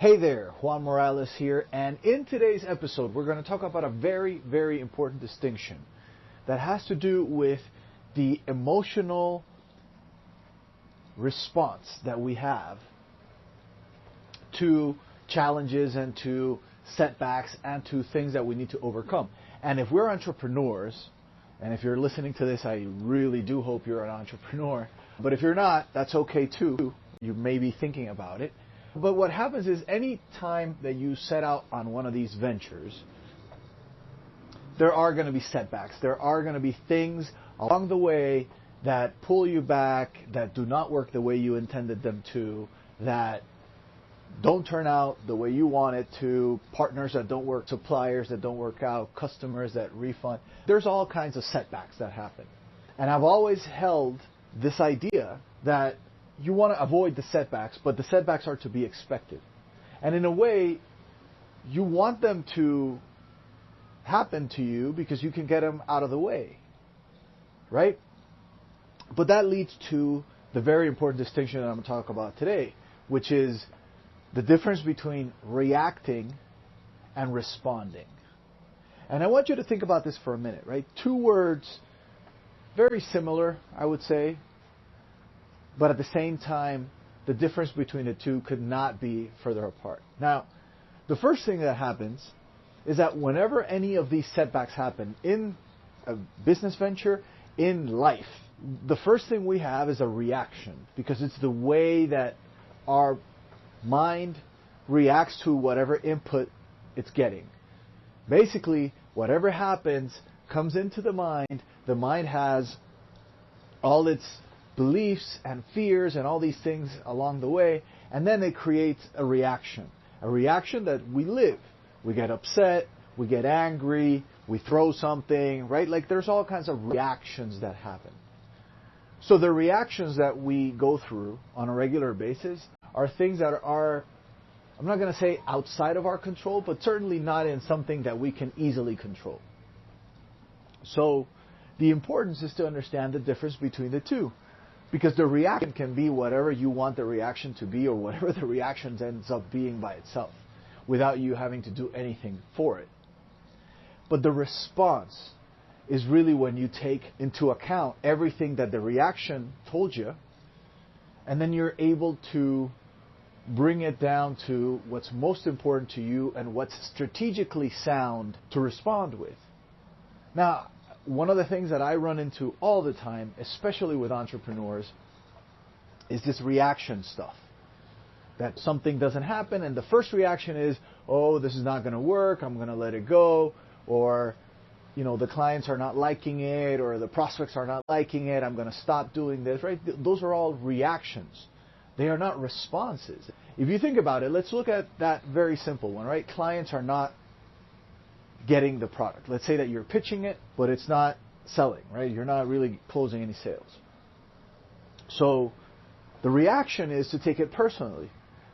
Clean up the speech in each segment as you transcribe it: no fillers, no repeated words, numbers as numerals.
Hey there, Juan Morales here, and in today's episode we're going to talk about a very, very important distinction that has to do with the emotional response that we have to challenges and to setbacks and to things that we need to overcome. And if we're entrepreneurs, and if you're listening to this, I really do hope you're an entrepreneur, but if you're not, that's okay too. You may be thinking about it. But what happens is any time that you set out on one of these ventures, there are going to be setbacks. There are going to be things along the way that pull you back, that do not work the way you intended them to, that don't turn out the way you want it to, partners that don't work, suppliers that don't work out, customers that refund. There's all kinds of setbacks that happen. And I've always held this idea that you want to avoid the setbacks, but the setbacks are to be expected. And in a way, you want them to happen to you because you can get them out of the way, right? But that leads to the very important distinction that I'm going to talk about today, which is the difference between reacting and responding. And I want you to think about this for a minute, right? Two words, very similar, I would say. But at the same time, the difference between the two could not be further apart. Now, the first thing that happens is that whenever any of these setbacks happen in a business venture, in life, the first thing we have is a reaction, because it's the way that our mind reacts to whatever input it's getting. Basically, whatever happens comes into the mind has all its beliefs and fears and all these things along the way, and then it creates a reaction that we live. We get upset, we get angry, we throw something, right? Like there's all kinds of reactions that happen. So the reactions that we go through on a regular basis are things that are, I'm not going to say outside of our control, but certainly not in something that we can easily control. So the importance is to understand the difference between the two. Because the reaction can be whatever you want the reaction to be, or whatever the reaction ends up being by itself, without you having to do anything for it. But the response is really when you take into account everything that the reaction told you, and then you're able to bring it down to what's most important to you and what's strategically sound to respond with. Now, one of the things that I run into all the time, especially with entrepreneurs, is this reaction stuff. That something doesn't happen and the first reaction is, oh, this is not going to work, I'm going to let it go, or, the clients are not liking it, or the prospects are not liking it, I'm going to stop doing this, right? Those are all reactions. They are not responses. If you think about it, let's look at that very simple one, right? Clients are not getting the product. Let's say that you're pitching it, but it's not selling, right? You're not really closing any sales. So the reaction is to take it personally.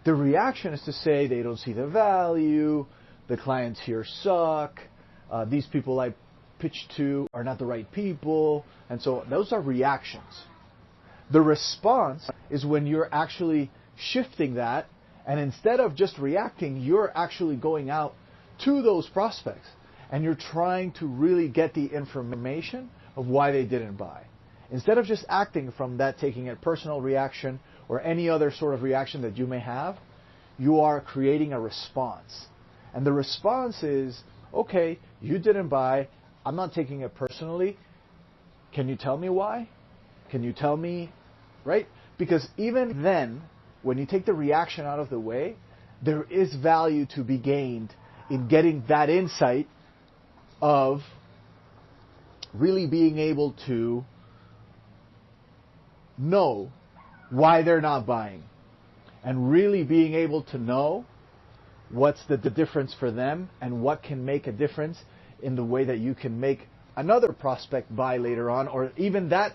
The reaction is to say they don't see the value, the clients here suck, these people I pitched to are not the right people, and so those are reactions. The response is when you're actually shifting that, and instead of just reacting, you're actually going out to those prospects, and you're trying to really get the information of why they didn't buy. Instead of just acting from that, taking a personal reaction or any other sort of reaction that you may have, you are creating a response. And the response is, okay, you didn't buy, I'm not taking it personally. Can you tell me why? Can you tell me, right? Because even then, when you take the reaction out of the way, there is value to be gained in getting that insight of really being able to know why they're not buying, and really being able to know what's the difference for them and what can make a difference in the way that you can make another prospect buy later on, or even that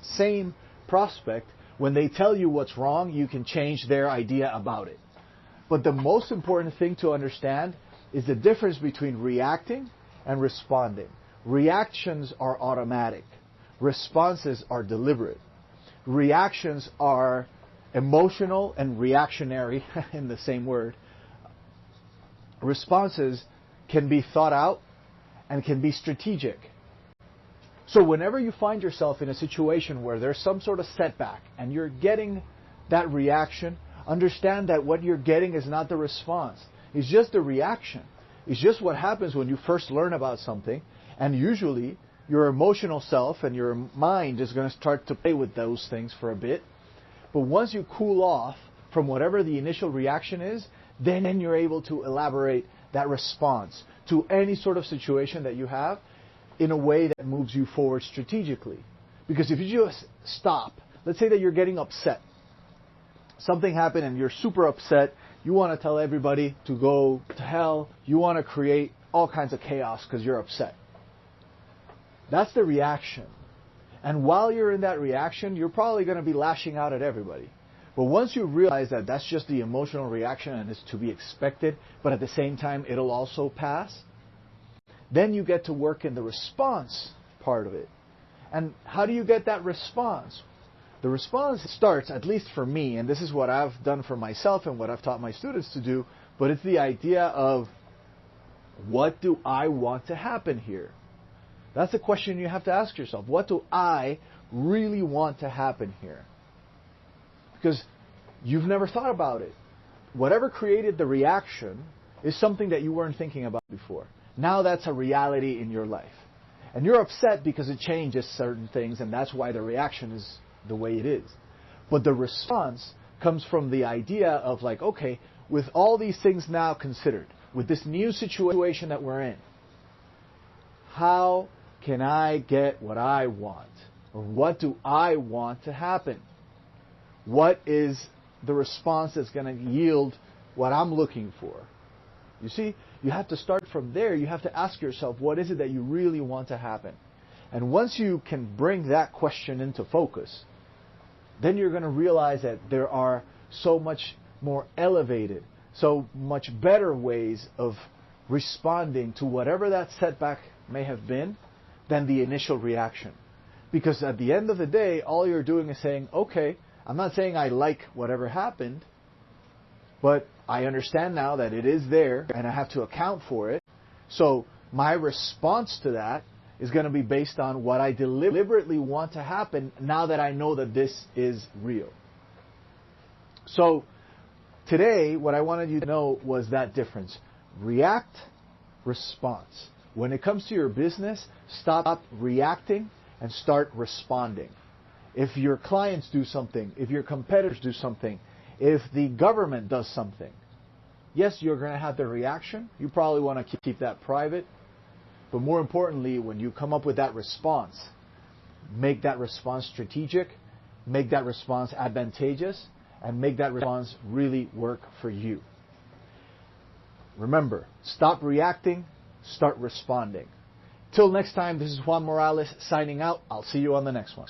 same prospect, when they tell you what's wrong, you can change their idea about it. But the most important thing to understand is the difference between reacting and responding. Reactions are automatic. Responses are deliberate. Reactions are emotional and reactionary in the same word. responses can be thought out and can be strategic. So whenever you find yourself in a situation where there's some sort of setback and you're getting that reaction, understand that what you're getting is not the response. It's just the reaction. It's just what happens when you first learn about something, and usually your emotional self and your mind is going to start to play with those things for a bit. But once you cool off from whatever the initial reaction is, then you're able to elaborate that response to any sort of situation that you have in a way that moves you forward strategically. Because if you just stop, let's say that you're getting upset. Something happened and you're super upset. You want to tell everybody to go to hell. You want to create all kinds of chaos because you're upset. That's the reaction. And while you're in that reaction, you're probably going to be lashing out at everybody. But once you realize that that's just the emotional reaction and it's to be expected, but at the same time it'll also pass, then you get to work in the response part of it. And how do you get that response? The response starts, at least for me, and this is what I've done for myself and what I've taught my students to do, but it's the idea of, what do I want to happen here? That's the question you have to ask yourself. What do I really want to happen here? Because you've never thought about it. Whatever created the reaction is something that you weren't thinking about before. Now that's a reality in your life. And you're upset because it changes certain things, and that's why the reaction is the way it is. But the response comes from the idea of like, okay, with all these things now considered, with this new situation that we're in, how can I get what I want? Or what do I want to happen? What is the response that's going to yield what I'm looking for? You see, you have to start from there. You have to ask yourself, what is it that you really want to happen? And once you can bring that question into focus, then you're going to realize that there are so much more elevated, so much better ways of responding to whatever that setback may have been than the initial reaction. Because at the end of the day, all you're doing is saying, okay, I'm not saying I like whatever happened, but I understand now that it is there and I have to account for it. So my response to that is going to be based on what I deliberately want to happen now that I know that this is real. So today, what I wanted you to know was that difference. React, response. When it comes to your business, stop reacting and start responding. If your clients do something, if your competitors do something, if the government does something, yes, you're going to have the reaction. You probably want to keep that private. But more importantly, when you come up with that response, make that response strategic, make that response advantageous, and make that response really work for you. Remember, stop reacting, start responding. Till next time, this is Juan Morales signing out. I'll see you on the next one.